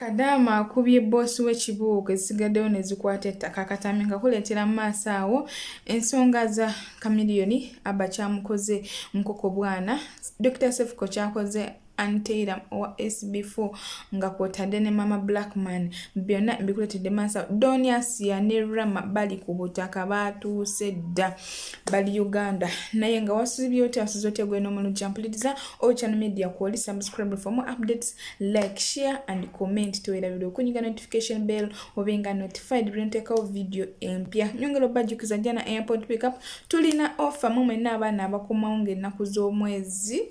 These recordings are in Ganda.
Kadaama akubye boosi w'ekibuuga ezisigaddewo ne zikwata ettaka. Katambi nga kuleetera mu maaso awo ensonga za Chameleone Abba kyamukoze Nkoko Bwana, Dr. Sefuko kyakoze Anteira wa SB4 nga kw'otadde ne Mama Blackman byonna mbikuleetedde maaso. Doniasia ne Rama bali ku butaka baatuuse dda bali Uganda naye nga wasubye oti asuze otya gwe n'omulungi mpuliriza Channel Media kw'oli subscribe for more updates, like, share and comment tuweerabire okunyiga notification bell obenga notified bwe nteekawo video empya. Nyongera obajjukiza jana airport pickup tulina offer mu mwenna abaana abakomawo ng'ennaku z'omwezi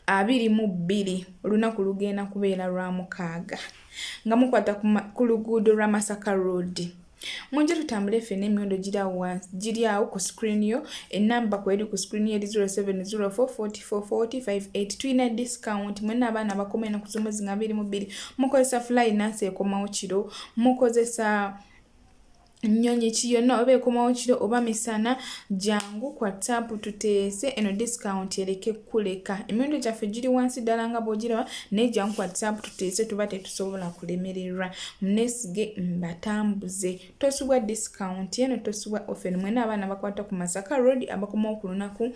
22 olunaku lugenda kubeera lwa mukaaga nga mukwata ku luguudo lwa Masaka Road. Munje tutambule ffenna emyondo giri awo ku screen yo, enamba kweri ku screen yo 0704444058. Tulina discount mwenna abaana abakoma ennaku z'omwezi nga 22 mukozesa fly nansi ekomawo kiro, mukozesa nnyonyi kiyonna oba ekomawo kiro oba misana, jangu kwa WhatsApp tuteese eno discount ereke kuleka. Emiwendo gyaffe giri wansi ddala nga bw'ogiraba naye jangu kwa WhatsApp tuteese tuba tetusobola kulemererwa. Muneesige mbatambuze. Tosubwa discount eno, tosubwa offer. Mwenna abaana bakwata ku Masaka Road abakomawo ku lunaku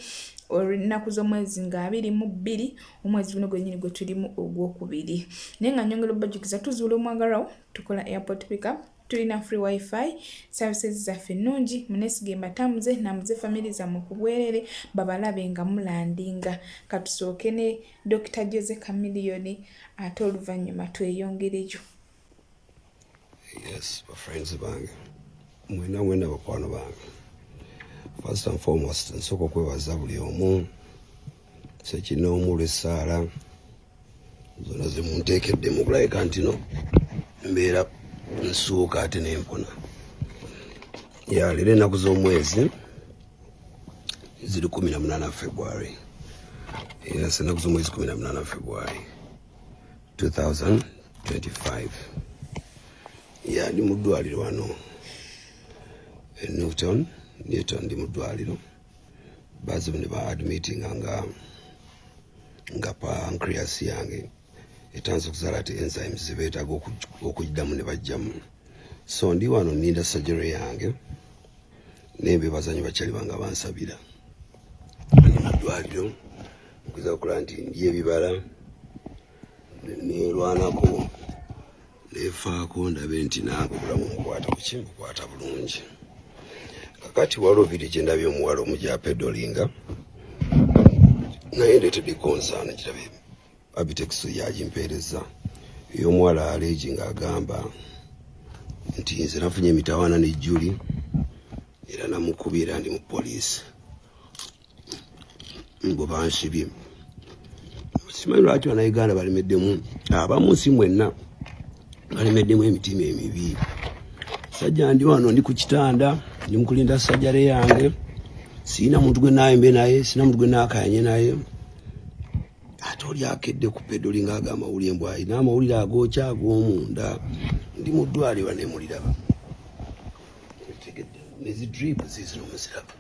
olunaku z'omwezi nga 22 omwezi guno gwennyini gwe tulimu ogwokubiri. Naye nga nyongera obajjukiza tuzuula omwagalwawo tukola airport pickup. Tulina free wifi, services zaffe nnungi, muneesige mbatambuze namuze family zammwe ku bwerere babalabe nga mulandinga. Katusooke ne Dr. Jose Chameleone ate oluvannyuma tweyongereyo. Yes, my friends bange. Mwena bakwano bange. First and foremost, nsooka okwebaza buli omu sekinomu lw'essaala zonna ze munteekedde mu kulabika nti no mbeera nsuuka ate n'empona. Leero ennaku z'omwezi ziri 18 February. Yes, ennaku z'omwezi 18 February 2025. Ndi mu ddwaliro wano Newton ndi mu ddwaliro. Bazi ne ba admittinga nga pancreas yange etanze okuzaala ate enzymes zibeetaaga okugiddamu ne bajjamu. So ndi wano nninda surgery yange n'embebazanyo bakyali banga bansabira. Ndi mu ddwaliro okuza okulaba nti ndya ebibala neerwanako neefaako ndabe nti nange obulamu bukwata bulungi. Kakati waliwo vidi gye ndabye omuwala omujja pedolinga naye ndeetedde concern girabe Abitex yagimpeereza ey'omuwala aleegi ng'agamba nti nze nafunye emitawaana ne Juli era namukubye era ndi mu poliisi mbo bansibye. Simanyi lwaki bannayuganda balemeddemu abamu si mwenna balemeddemu emitima emibi. Sajja ndi wano ndi ku kitanda ndi mu kulinda sajjale yange, siina muntu gwe naayembe naye, siina muntu gwe naakayanye naye. Ate oli akedde ku pedoli ng'aga amawulire mbw alina amawulire agookya ag'omunda. Ndi mu ddwaliro ne muliraba nezidrip zizino muziraba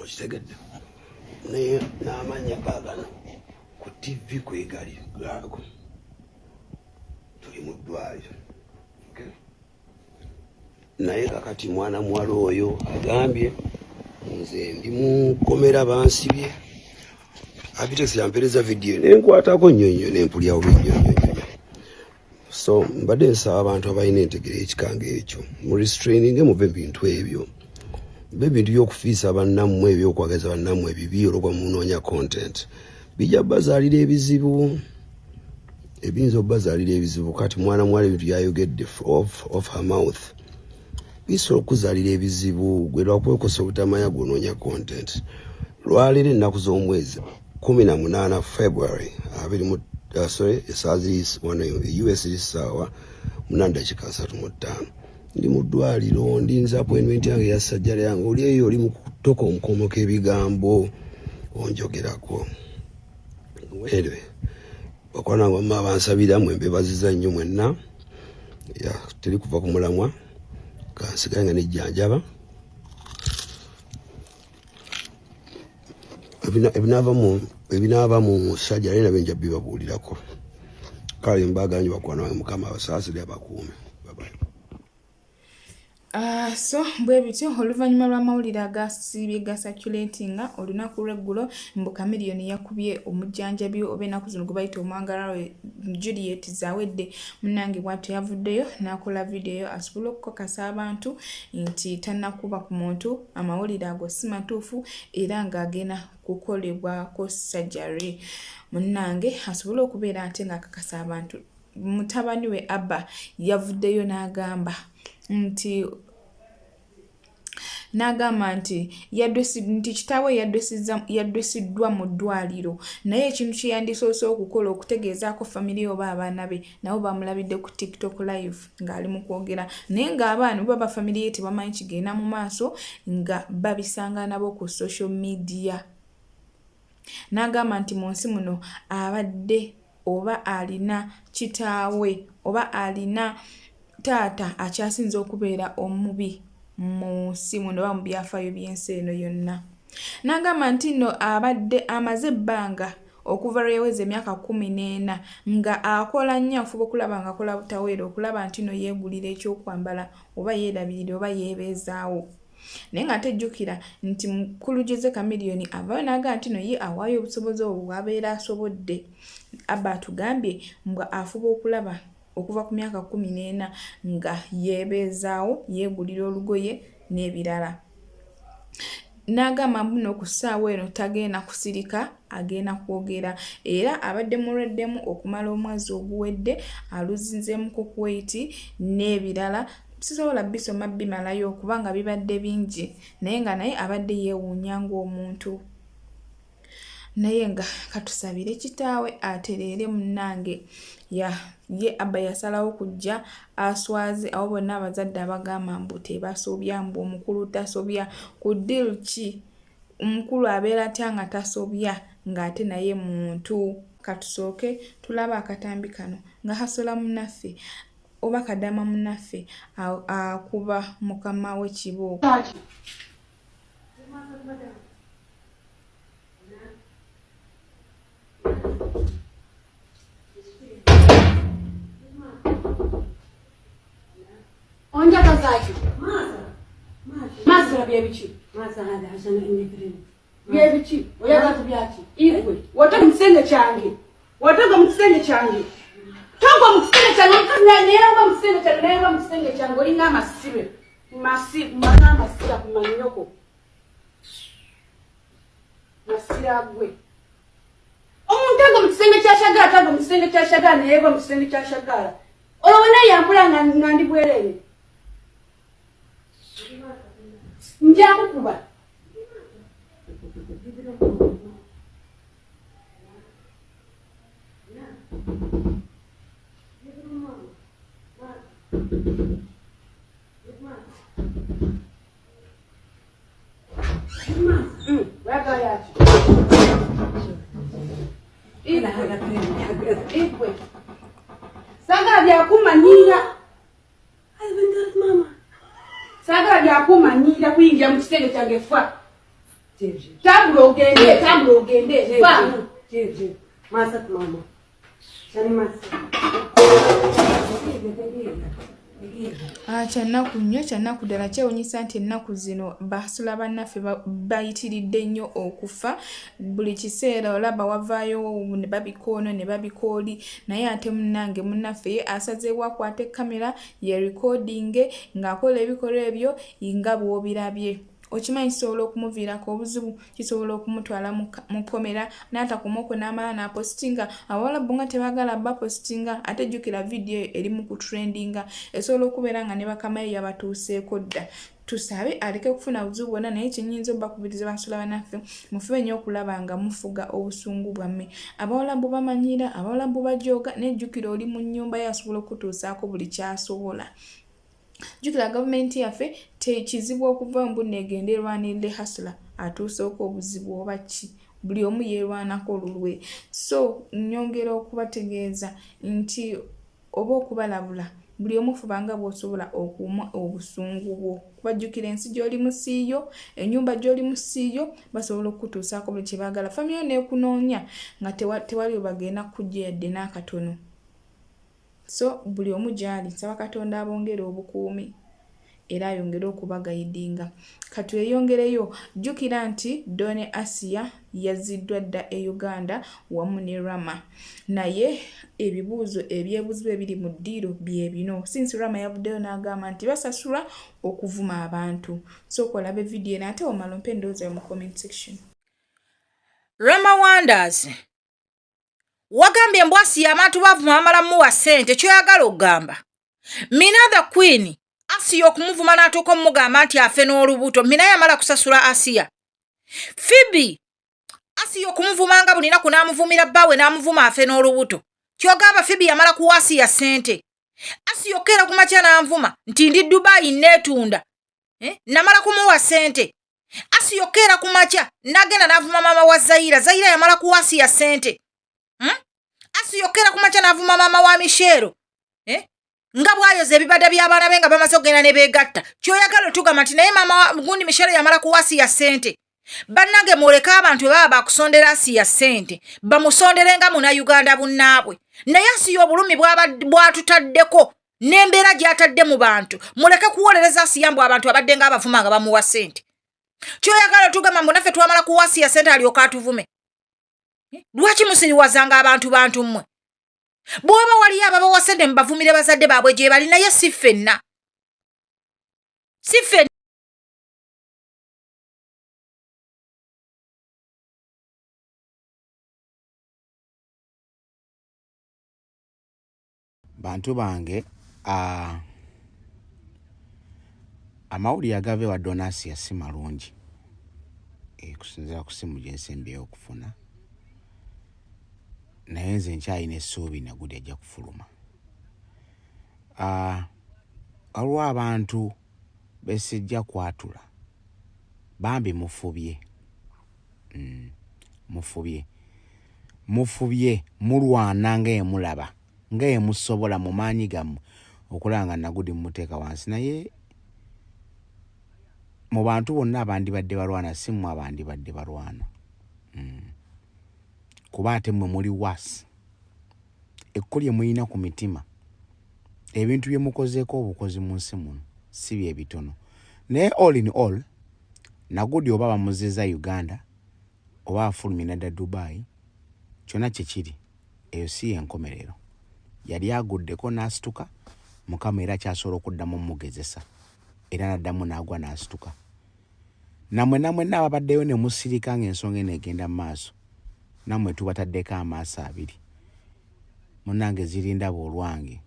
okitegedde naye n'amanya gaagano ku TV kwegali gaago. Tuli mu ddwaliro naye kakati mwana muwala oyo agambye nze ndi mu kkomera bansibye. Abitex yampeereza vidiyo nenkwatako nnyonnyo nempulyawo binnyonnyo. So mbadde nsaba abantu abalina entegera ekikanga ekyo mu restraining muve ebintu ebyo, bibe ebintu by'okufiisa bannammwe ebyokwagaza bannammwe ebibi olw'okuba munoonya content. Bijja bazaalira ebizibu, ebiyinza obbazaalira ebizibu. Kati mwana muwala ebintu yayogedde off her mouth bisobola okuzaalira ebizibu. Gwe lwakwekosa obutamanya gwonoonya content. Lwaleero ennaku z'omwezi 18 February esaawa ziri wano US essaawa 8:35 ndi mu ddwaliro ndinza appointment yange ya sajjala yange. Oli eyo oli mu kutoka omukomoka ebigambo onjogerako. Anyway, bakwana ngo mma bansabira mwe mbebaziza nnyo mwenna. Teri kuva ku mulamwa kansigaye nga nejjanjaba. Ebinaava mu sajja naye nabe nja bibabuulirako. kale mbaganye bakwana wa mukama abasaasire abakuume. Bye. So bwe bityo oluvannyuma lw'amawulire agasiibye gasaculatinga olunaku lw'eggulo mbu Chameleone yakubye omujjanjabi oba ennaku zino gwe bayita omwagalwa we Juliet Zawedde munnange bw'atyo yavuddeyo n'akola vidiyo asobole okukakasa abantu nti tannakuba ku muntu amawulire ago si matuufu era ng'agenda kukolebwako surgery munnange asobole okubeera ate ng'akakasa abantu. Mutabani we Abba yavuddeyo n'agamba nti kitaawe yaddwesiddwa mu ddwaliro naye ekintu kye yandisoose okukola okutegeezaako famire oba abaana be nabo bamulabidde ku TikTok live ng'ali mu kwogera naye ng'abaana oba bafamire ye tebamanyi kigenda mu maaso nga babisanga nabo ku social media. N'agamba nti mu nsi muno abadde oba alina kitaawe oba alina taata akyasinza okubeera omubi mu nsi muno oba mu byafaayo by'ensi eno yonna. N'agamba nti nno abadde amaze ebbanga okuva lweyaweza emyaka 14 nga akola nnyo afuba okulaba nga akola butaweera okulaba nti nno yeegulira ekyokwambala oba yeerabirira oba yeebeezaawo. Naye ng'atejjukira nti mukulu Jose Chameleone avaayo n'agamba nti nno ye awaayo obusobozi obwo bw'abeera asobodde. Abba atugambye mbwa afuba okulaba okuva ku myaka 14 nga yeebeezaawo yeegulira olugoye n'ebirala. N'agamba mbuno ku ssaawa eno tagenda kusirika agenda kwogera era abadde mulweddemu okumala omwezi oguwedde aluzinzeemu ku Kuwait n'ebirala sisobola bisoma bimalayo kubanga bibadde bingi naye nga naye abadde yeewuunya ng'omuntu. Naye nga katusabire kitaawe atereere munnange ye Abba yasalawo kujja aswaze abo bonna abazadde abagamba mbu tebasobya mbu omukulu tasobya ku ddiru ki omukulu abeera atya nga tasobya ng'ate naye muntu. Katusooke tulaba akatambi kano nga Hasola munnaffe oba Kadama munnaffe akuba mukama we kibooko. Onja kazaki maza byebichi maza hada hasana inefreni byebichi oyaga kubyaki ikwe watoka msenge change tongo msenge change nera msenge change olina masibe mana masira kumanyoko masira gwe omuntu tango msenge kyashagala neyeva msenge kyashagala olowona yambula ngandi bwerere njakukuba Saga byakumanyira kuyingira mu kisenge kyange fa. Tambula ogende. Fa. Masa mama. Chani masa. Kyannaku nnyo kyannaku ddala kyewuunyisa nti ennaku zino basula bannaffe bayitiridde nnyo okufa. Buli kiseera olaba wavaayo ne babikoono ne babikooli naye ate munnaffe ye asazeewo akwate kamera ye recordinge ng'akola ebikolwa ebyo nga bw'obirabye. Okimanyi kisobola okumuviirako obuzibu, kisobola okumutwala mu komera n'atakomoko n'amala n'apositinga abawala bo nga tebaagala bapositinga ate jjukira vidiyo eri mu kutrendinga esobola okubeera nga ne bakamaye yabatuuseeko dda. Tusabe aleke kufuna buzibu bwonna naye kyenyinza obbakubiriza basula bannaffe mufube nnyo okulaba nga mufuga obusungu bwammwe. Abawala bo bamanyira abawala bo bajooga nejjukira oli mu nnyumba ye asobola okutuusaako buli kyasobola. Jukira gavumenti yaffe tekizibu okuva mbu negende erwanirire Hasola atuuseeko obuzibu oba ki buli omu yeerwanako olulwe. So nyongera okubategeeza nti oba okubalabula buli omu fubanga bw'osobola okuuma obusungu bwo. Kubajjukira ensi gy'oli musiiyo ennyumba gy'oli musiiyo basobola okutuusaako buli kye baagala. Famire n'ekunoonya nga tewali bagenda kujja yadde n'akatono. so buli omu gyali nsaba Katonda abongere obukuumi era ayongere okubagayidinga. Katweyongereyo, jjukira nti Done Asia yazziddwa dda e Uganda wamu ne Rama, naye ebibuuzo ebyebuuzibwa ebiri mu ddiiro bye bino. Since Rama yavuddeyo n'agamba nti basasula okuvuma abantu. So kolaba vidiyo eno ate omala ompe endowooza yo mu comment section. Rama Wonders, wagambye mbu Asia abantu bavuma bamala muwa ssente, kyoyagala okugamba Mina the Queen Asia okumuvuma n'atuuka omugamba nti afe n'olubuto, Mina yamala kusasula Asia. Phoebe Asia okumuvuma nga buli nnaku n'amuvumira bbaawe n'amuvuma afe n'olubuto, kyogamba Phoebe yamala kuwa Asia ssente. Asia okera ku makya n'anvuma nti ndi Dubai neetunda, namala kumuwa ssente. Asia okera ku makya n'agenda n'avuma mama wa Zaira, Zaira yamala kuwa Asia ssente. Asia okera ku makya n'avuma mama wa Michelle, nga bwayoza ebibada by'abaana be nga bamaze okugenda ne beegatta. Kyoyagala otugamba nti naye mama gundi Michelle yamala kuwa Asia ssente. Bannange mwoleke abantu baba bakusondera Asia ssente bamusondere nga muna Uganda bunnaabwe, naye Asia obulumi bwatutaddeko n'embeera gy'atadde mu bantu, muleke kuwolereza Asia mbu abantu abadde nga abavuma nga bamuwa ssente. Kyoyagala otugamba mbu naffe twamala kuwa Asia ssente alyoka atuvume. Lwaki musiriwazanga abantu bantu mmwe? Bw'oba waliyo ababawa ssente mubavumire bazadde baabwe gye bali, naye si ffenna. Si ffenna. Bantu bange, amawulire agave wa Done Asia si malungi, kusinziira ku ssimu gye nsembyeyo okufuna, naye nze nkyalina essuubi nagudi ajja kufuluma. Waliwo abantu besijja kwatula bambi mufubye, mufubye mulwana ng'emulaba ng'emusobola mu maanyi gammwe okulaba nga nagudi mmuteeka wansi, naye mu bantu bonna abandibadde balwana si mmwe abandibadde balwana. Kuba ate mmwe muli wasi, ekko lye mulina ku mitima, ebintu bye mukozeeko obukozi mu nsi muno si bye bitono. Naye all in all, nagudi oba bamuzeza Uganda oba afulumye nadda Dubai, kyonna kye kiri, eyo si y'enkomerero. Yali aguddeko n'asituka, Mukama era kyasobola okuddamu omugezesa, era n'addamu n'agwa n'asituka. Namwe ababaddeyo ne musirika ng'ensonga eno egenda mu maaso, nammwe tubataddeko amaaso abiri. Munnange zirinda bwolwange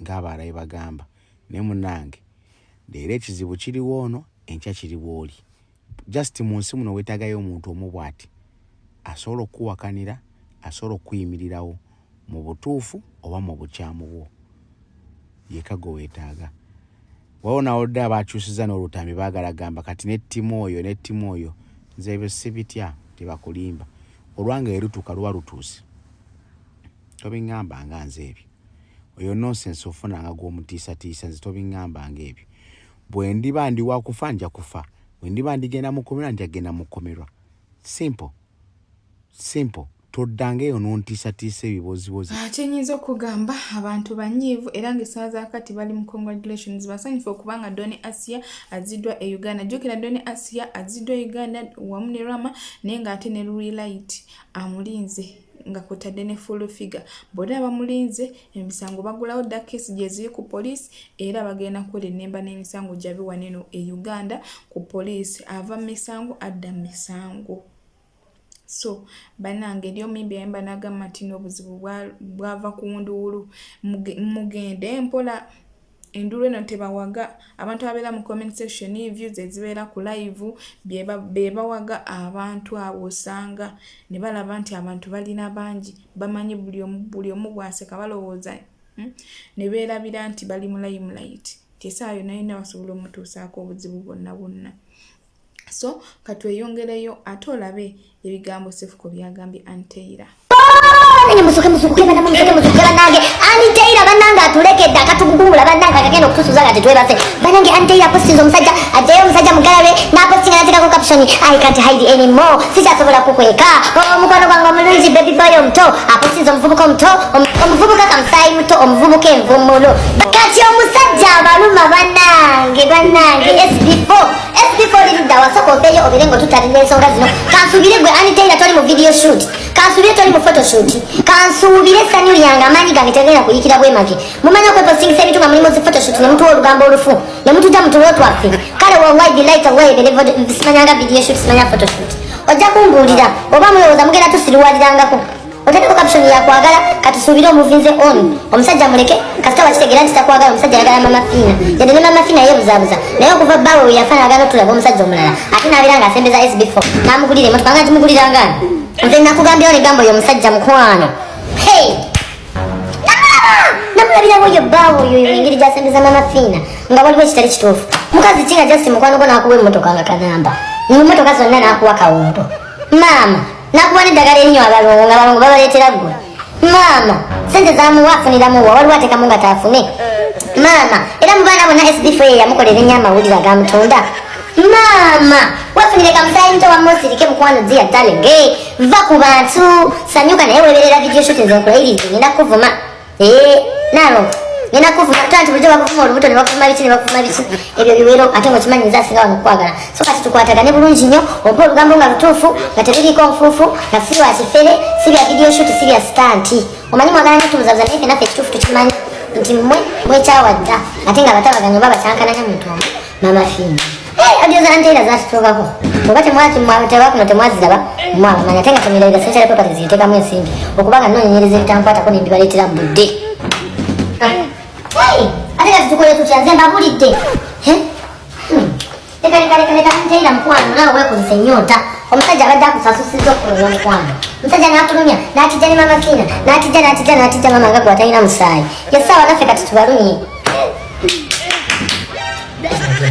ng'abalayi bagamba, naye munnange leero ekizibu kiriwo ono, enkya kiriwo oli. Just mu nsi muno weetaagayo omuntu omu bw'ati asobola okuwakanira, asobola okuyimirirawo mu butuufu oba mu bukyamu bwo, yekka gwe weetaaga. Waliwo nawulidde abakyusiza n'olutambi baagala gamba kati n'ettimu oyo, nze ebyo sibitya, tebakulimba. Olwange erutuuka luba lutuuse, tobiŋŋambanga nze ebyo. Oyo nonsense ofunanga gw'omutiisatiisa, nze tobiŋŋambanga ebyo. Bwe ndiba ndi wa kufa nja kufa, bwe ndiba ndigenda mu kkomerwa nja genda mu kkomerwa. Simple. Toddangeeyo n'ontiisatiisa ebibozibozi. Kyenyinza okugamba abantu banyiivu era ng'essaawa zaakati bali mu congratulations, basanyufu okubanga Done Asia azziddwa e Uganda. Jjukira Done Asia azziddwa e Uganda wamu ne Rama, naye ng'ate ne Light amulinze nga kwotadde ne full figure. Bonna bamulinze, emisango bagulawo dda keesi gye ziri ku poliisi era bagenda kukola ennemba n'emisango gyabe waneno e Uganda ku poliisi. Ava mu misango adda mu misango. So bannange eri omuyimbi yayimba n'agamba nti n'obuzibu bwava ku nduulu, mugende mpola. Enduulu eno tebawaga abantu abeera mu comment section, views ezibeera ku live be bawaga abantu abo. Osanga ne balaba nti abantu balina bangi, bamanyi buli omu gwaseka balowooza ne beerabira nti bali mu limelight. Tesaayo nayina basobola omutuusaako obuzibu bwonna. So katweyongereyo ate olabe ebigambo Sefuko byagambye Anteira. Musuke bannange Anteira bannange atuleke Anteira akatugugumula bannange akagenda okutusuza kati twebase bannange Anteira postiza omusajja ajeyo omusajja mugalabe n'apostinga nateekako caption I can't hide anymore sikyasobola kukweka omukwano gwange omulungi baby boy omuto apostiza omuvubuka omuto omuvubuka kamusaayi muto omuvubuka envumulo kati omusajja abaluma bannange SB4 lirudda wasooka ofeeyo obeere ng'otutalira ensonga zino kansuubire gwe Anteira toli mu video shoot kansuubire toli mu photoshoot kansuubire essanyu lyange amaanyi gange tegenda kuyikira bwemage mumanyi okwepostingisa ebintu nga mulimu zi photoshoot ne mutuwa olugambo olufu ne mututa mu tulo twaffe kale wallahi billahi tallahi berevo simanyanga video shoot simanya photoshoot ojja kumbuulira oba mulowooza mugenda tusiriwalirangako oteekeko caption yakwagala katusuubire omuvinze on omusajja muleke kasita wakitegeera nti takwagala omusajja ayagala mama fiina yadde ne mama fiina yeebuzaabuza naye okuva bbawe we yafaana agala otulaba omusajja omulala ate n'abeera ng'asembeza SB4 n'amugulira emotoka nga timugulirangana nze nakugambyewo ne gamba oyo omusajja mukwano hey namulabirawo oyo bbaawe oyo engeri gy'asembeza mama fiina nga waliwo ekitali kituufu mukazi ki nga jasi mukwano gwo n'akuwa emmotoka nga kanamba mmotoka zonna n'akuwa kawunto maama nakuba n'eddagala erinyo abalongo nga balongo babaleetera ggwe maama sente zamuwa afuniramuwa waliwo ateekamu nga taafune maama era mu baana bonna SB4 yamukolera ennyo amawulire agamutunda maama wafunire kamusaayi muto wa mosirike mukwano dzia talenge va ku bantu sanyuka naye weeberera video shoot nze nkulayirize ngenda kuvuma nalo ngenda kuvuma tanti bulijjo bakuvuma olubuto ne bakuvuma biki ebyo biwero ate ng'okimanyi nze asinga wano okukwagala so kati tukwatagane bulungi nnyo ompa olugambo nga lutuufu nga teruliiko nfuufu nga si lwa kifere si lya video shoot si lya stanti omanyi mwagala nyo tumuzabuza naye ffe naffe ekituufu tukimanyi nti mmwe mwekyawadda ate nga batabaganya oba bakyankananya muntu omu mama fiina audio za Anteira zatituukako oba tebakuno temwaziraba mwabamanya ate nga temirabiga senkyale pepati ziyiteekamu ensimbi okubanga noonyereza ebitankwatako nembibaleetera budde ate kati tukole tutya nze mbabulidde leka Anteira mukwano naawe weekozesa ennyonta omusajja abadde akusasusizza okulola omukwano omusajja n'atulumya n'atijja ne mama fiina n'atijja mama nga gwe atalina musaayi yessaawa naffe kati tubalumye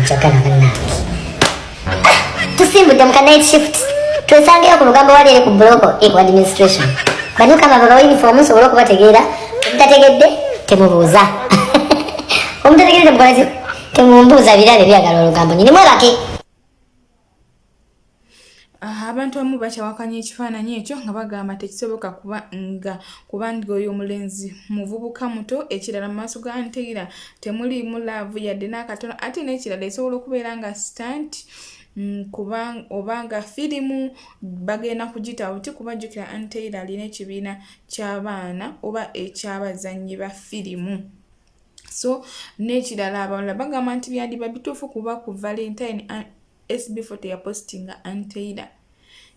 njagala bannange tusimbudde muka night shift twesangeyo ku lugambo wali eri ku bloko eku administration banyuka amababa uniform nsobola okubategeera omutategedde temubuuza omutategedde temukola temumbuuza birabe byagala olugambo nyini mwebake abantu abamu bakyawakanya ekifaananyi ekyo nga bagamba tekisoboka kuba nga oyo omulenzi muvubuka muto ekirala mu maaso ga Anteira temuliimu laavu yadde n'akatono ate n'ekirala esobola okubeera nga stunt obanga firimu bagenda kugita buti kubajjukira Anteira alina ekibiina ky'abaana oba eky'abazannyi ba firimu so n'ekirala abalala bagamba nti byandiba bituufu kuba ku Valentine SB4 teyapostinga Anteira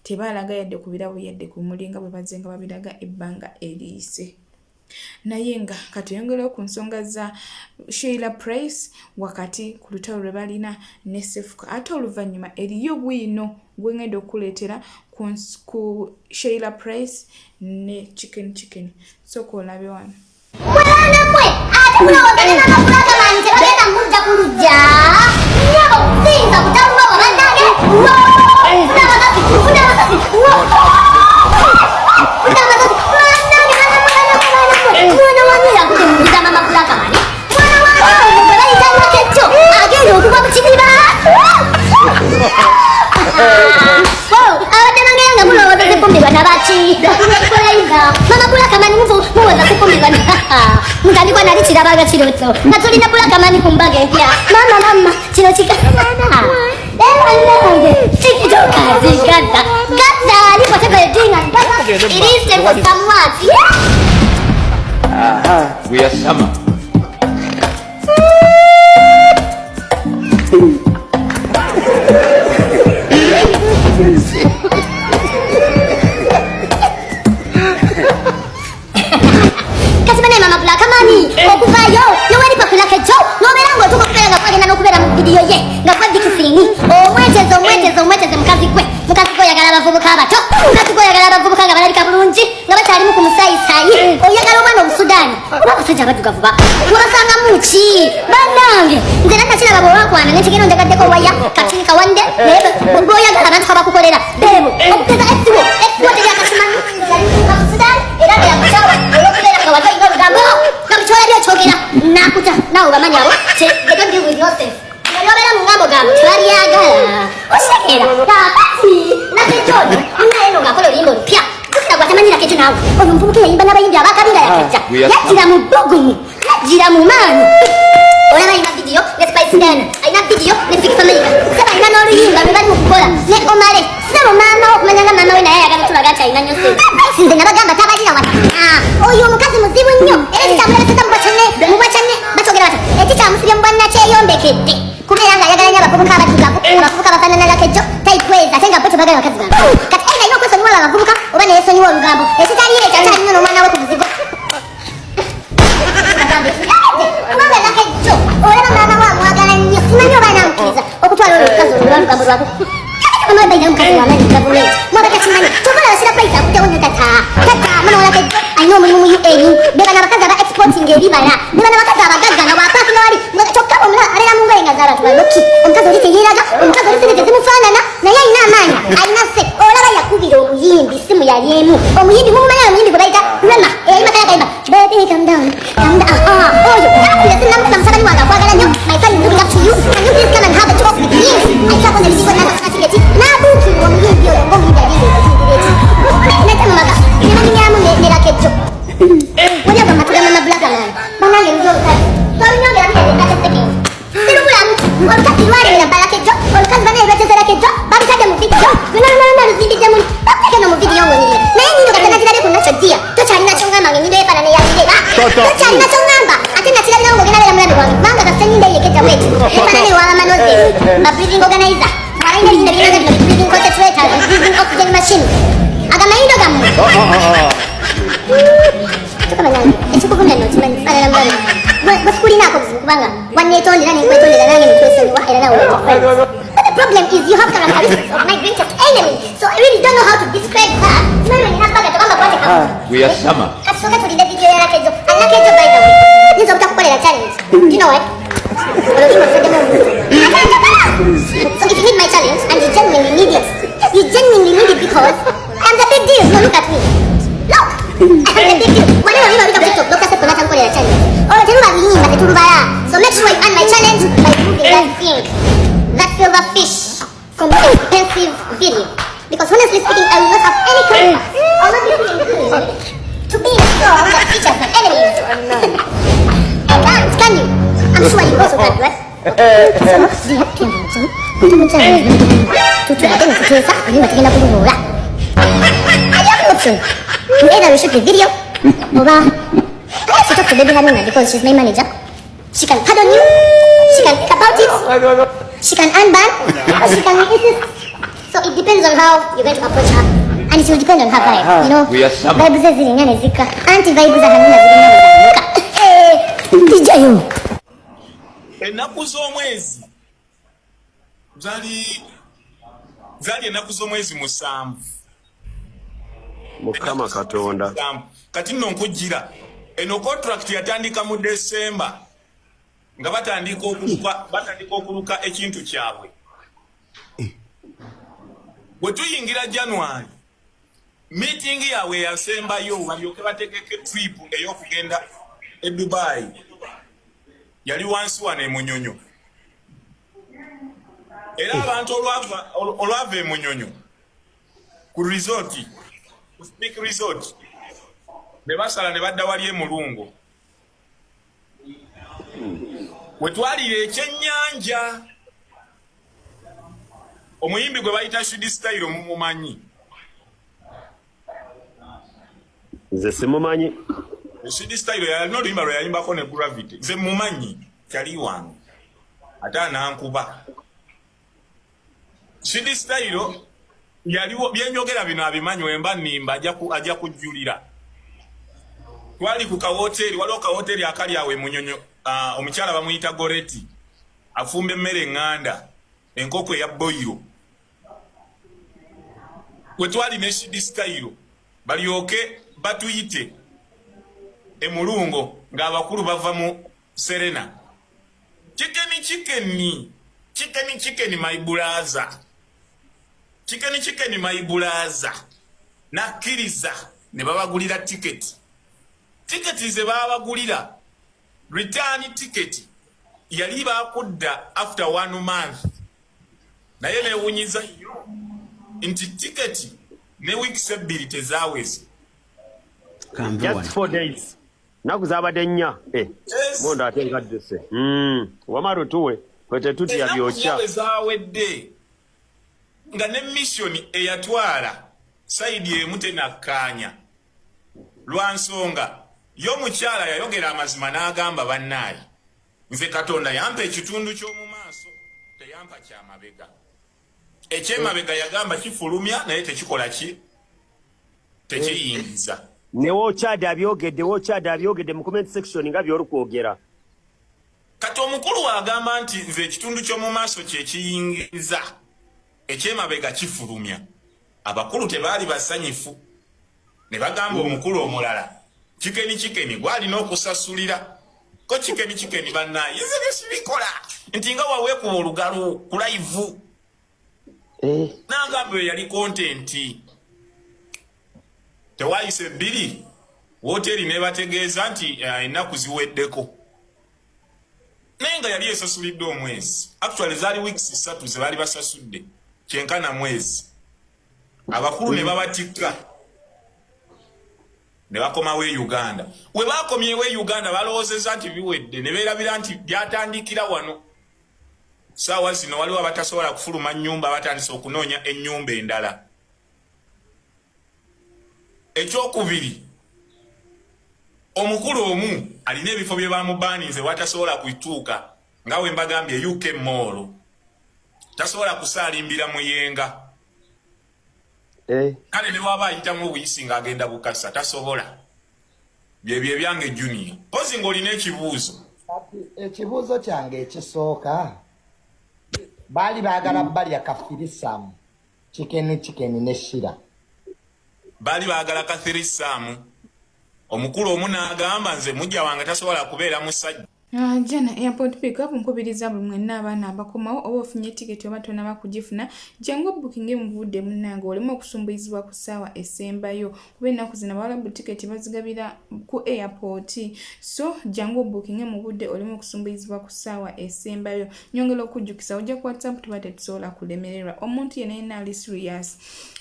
tebalaga yadde ku birabo yadde ku mulinga bwe bazze nga babiraga ebbanga eriyise naye nga katuyongereyo ku nsonga za Sheila Price wakati ku lutalo lwe balina ne Sefuka ate oluvannyuma eriyo bwino gwengenda okuleetera ku Sheila Price ne chicken sooka olabe wano mwana mwe ate mulowooza n'amakulaga manyi tebagenda mujja ku lujja nyabo kusinza kutaluwa wabannange mwana wange yakutemuliza mama kulaga manyi mwana wange bwe bayitanwako ekyo agenda okuva mu kidiba abadde bangeyo nga mulowooza sekumbirwa nabaki kolaiza mama kulakamani muwoza sekumbirwa mutandikwa nali kirabaga kiroto nga tulina kulakamani ku mbaga empya mama kino kikana ewanange sikitokazigada gada alipo tebetinga it is time for some words we are summer. Kasibane mama Black Mani okuvayo noweli pakulake jo nobeera ng'otuka okubeera nga kwagenda n'okubeera mu vidiyo ye nga kwadikisini omweteze mukazi gwe oyagala abavubuka abato mukazi gwe oyagala abavubuka nga balabika bulungi nga bakyalimu ku musaayisayi oyagala omwana obusudaani oba abasajja abaddugavu wabasanga muki bannange nze nakakiraba bwewakwana nekigenda onjagaddeko waya katini kawande naye bweoyagala abantu kabakukolera beebo okugeza esiwo teryakasimanyi yali musudaani era nga yakusawa olwokubeera nga wali olina olugambo nga bukyola byokyogera nakuta nawe bamanya abo they don't deal with nonsense Nalobera mungambo gabo twaliyagala osekera kakati nakejono naeno ngakolo limbo pya tukagwatamanyira kejo nawe oyo mvubuke yayimba n'abayimbi abakabinga yakajja yajjira mu bbogumu yajjira mu maanyi olaba alina vidiyo ne Spice Dana alina vidiyo ne Big Family saba alina n'oluyimba lwe bali mu kukola ne Omale saba maama wo okumanya nga maama we naye ayagala tulaga nti alina nnyo sente nze nabagamba tabalira wata oyo omukazi muzibu nnyo era kitamulabiseza mubwacanne batogera bata ekikyamusibye mu bwannakyeyombekede kubeera ng'ayagala nnyo abavubuka abaddugavu abavubuka bafaanana lakejo typeways ate nga bo tebagala bakazi bange kati era alina okwesonyiwa abavubuka oba neyesonyiwa olugambo ekitaliire kyakyali nnyo n'omwana we ku buzigo kubanga lakejo olaba maama we amwagala nnyo simanyi oba namukkiriza okutwala olwo olukazi olwo lwalugambo lwako amabaina omukazi wamaanyi gavumenti mwabe takimanyi tokola basira pulaizi akuttewo nnyo tata mwana walakejo alina omulimu mu UN bebana abakazi aba exporting ebibala bebana abakazi abagagga nga bwapaakina wali kyokka omulala abeera mu ngoye nga z'abantu baloki omukazi oli teyeeraga omukazi oli sente tezimufaanana naye alina amaanyi alina se olaba yakubira omuyimbi simu yali emu omuyimbi mumumanya omuyimbi gwe bayita rema eyali makayagayimba baby calm down oyo akubira sinnamukuba mutabani wange akwagala nnyo my son is looking up to you can you please come and have a talk with me ayitako nebizigo n'akasana tigeti n'abuukirwa omuyimbi oyo ng'omuyimbi alireeti netamumaga nebaminyamu nerakejo wali aba matugama mabulagaman banange lujoolukazi twalunyongera muyalekateseke sirubulamu olukazi lwalemera balakejo olukazi banaye lwetezerakejo babitadde mu vidiyo lunalunaluna luzimbidde muli bakuteke no mu vidiyo ngonyirira naye nyindo katanagirabe ku nakyo ddiya tokyalina kyongamba nga enyindo yefaanana eyalire tokyalina kyongamba ate nakirabirawo ng'ogenabeera mulabe wange kubanga kafite enyindo eyekejja bweti efaanana ewamamanoze ba breathing organizer abalina ebiyinda biranga bino breathing concentrators breathing oxygen machine agamayindo gammwe ekikuvumya nokimanyi kifaanana mulabe bwe tukulinaako buzibu kubanga wanneetondera nenkwetondera nange netwesonyiwa era nawe But the problem is you have characteristics of my greatest enemy, so I really don't know how to describe her. We are summer. Katusoka tulinde video ya Lakejo. And Lakejo, by the way, nizo kutakukolera challenge. Do you know what? So if you need my challenge and you genuinely need it because I'm the big deal. No, look at me. Look, I'm the big deal. Whenever we talk TikTok, look at the kutakukolera challenge. Oh, so make sure you earn my challenge by moving that thing. That silver fish from the expensive video. Because honestly speaking, I will not have any contact. I will not be feeling good to be strong that features my enemies. I can't, can you? I'm sure you also can't, right? I have an option. Either we shoot the video, or I have to talk to baby Haruna because she's my manager. She can pardon you, she can think about it, she can unban, or she can insist. So it depends on how you're going to approach her. And it will depend on her vibe, you know. We are summer. Vibes za zilinyane zika. Anti-vibes za hamina zilinyane zika. Dijayo. Ennaku z'omwezi zali ennaku z'omwezi musanvu. Mukama Katonda. Kati nno nkujjira eno contract yatandika mu December nga batandika okuluka ekintu kyabwe. Bwe tuyingira January meeting yaabwe yasembayo balyoke bategeke trip ey'okugenda e Dubai yali wansi wano e Munyonyo. Era abantu olwava e Munyonyo ku resort, ku Speak Resort, ne basala ne badda wali e Mulungu. We twalira ekyennyanja. Omuyimbi gwe bayita Shudi Style mumumanyi. Nze simumanyi. Shudi Style yalina oluyimba lwe yayimbako ne Gravity. Nze mumanyi kyali wange. Ate anankuba. Shudi Style yaliwo byenjogera bino abimanyi wemba nnimba ajja kujjulira. Twali ku kawoteri, waliwo kawoteri akali awe Munyonyo, omukyala bamuyita Goreti. Afumba emmere nganda. Enkoko ya boyo. We twali ne Shudi Style balyoke batuyite e Mulungu ng'abakulu bava mu Serena. Chicken my brother. Chicken my brother. Nakkiriza ne babagulira ticket. Ticket ze babagulira return ticket yali bakudda after 1 month naye newunyiza nnyo nti ticket ne weeks ebbiri tezaawezi just 4 days naku zabadde nnya mondo ate nkaddese wamaro tuwe kwete tuti yabyokya zaawedde nga ne mission eyatwala saidi emu tenakkaanya lwa nsonga y'omukyala yayogera amazima n'agamba bannaayi nze Katonda yampa ekitundu ky'omu maaso teyampa kyamabega ekyemabega yagamba kifulumya naye tekikola ki tekiyingiza wokyada abyogedde mu comment section nga by'olukwogera kati omukulu wagamba nti nze ekitundu ky'omu maaso kyekiyingiza ekyemabega kifulumya abakulu tebaali basanyifu ne bagamba omukulu omulala kikeni gwalina okusasulira ko kikeni bannaye ize sibikola nti nga waweekuba olugalo ku live nangamba yali kontenti tewayise ebbiri woteri ne bategeeza nti ennaku ziweddeko naye nga yali esasulidde omwezi actually zaali weeks 3 ze baali basasudde kyenkana mwezi abakulu ne babatikka ne bakomawo e Uganda we bakomyewo e Uganda balowoozezza nti biwedde ne beerabira nti byatandikira wano saawa zino waliwo abatasobola kufuluma nnyumba batandise okunoonya ennyumba endala ekyokubiri omukulu omu alina ebifo bye bamubaanize watasobola kuituuka nga we mbagambye UK Mall tasobola kusaalimbira muyenga kale ne waba ayitamu obuyisi ng'agenda bukasa tasobola byebyo ebyange junior pozi ng'olina ekibuuzo ekibuuzo kyange ekisooka baali baagala balya kafirisamu chikeni ne shira baali baagala kafirisaamu omukulu omu n'agamba nze mujja wange tasobola kubeera musajja Jana airport pick up nkubiriza buli mwenna abaana abakomawo oba ofunye ticket oba tonaba kugifuna jangu booking mu budde munnange olimu okusumbuyizibwa ku ssaawa esembayo kuba ennaku zino abawala ticket bazigabira ku airport so jangu booking mu budde olimu okusumbuyizibwa ku ssaawa esembayo nyongera okujjukisa ojja ku WhatsApp tuba tetusobola kulemererwa omuntu yenna ali serious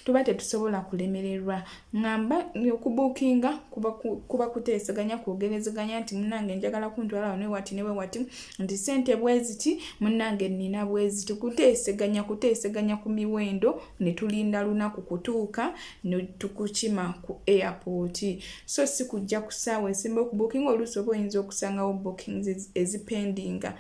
tuba tetusobola kulemererwa ngamba okubookinga kuba kuteesaganya kwogerezeganya nti munnange njagala kuntwala wano wati newe wati nti sente bweziti munnange nina bweziti kuteeseganya ku miwendo ne tulinda lunaku kutuuka ne tukukima ku airport so si kujja ku ssaawa esemba okubookinga oluusi oba oyinza okusangawo bookings ezipendinga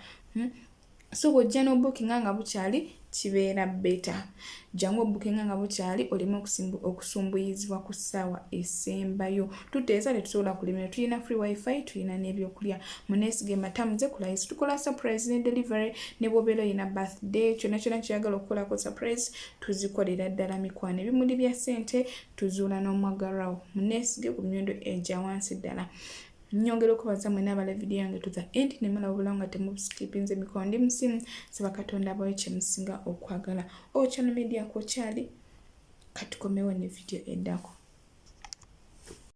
so bw'ojja n'obookinga nga bukyali kibeera beta jangu bookinga nga bukyali olimu okusumbuyizibwa ku ssaawa esembayo tuteesa tetusobola kulemera tulina free wifi tulina n'ebyokulya muneesige matamuze kulayisi tukola surprise ne delivery ne bw'obeera olina birthday kyonna kyeyagala okukolako surprise tuzikolera ddala mikwano ebimuli bya ssente tuzuula n'omwagalwawo muneesige ku miwendo egya wansi ddala nyongera okubaza mwena abala video yange tuza end nemala obulanga temubuskipinze emikono ndi musimu saba Katonda abawe kyemusinga okwagala channel media ko kyali katukomewo ne video eddako.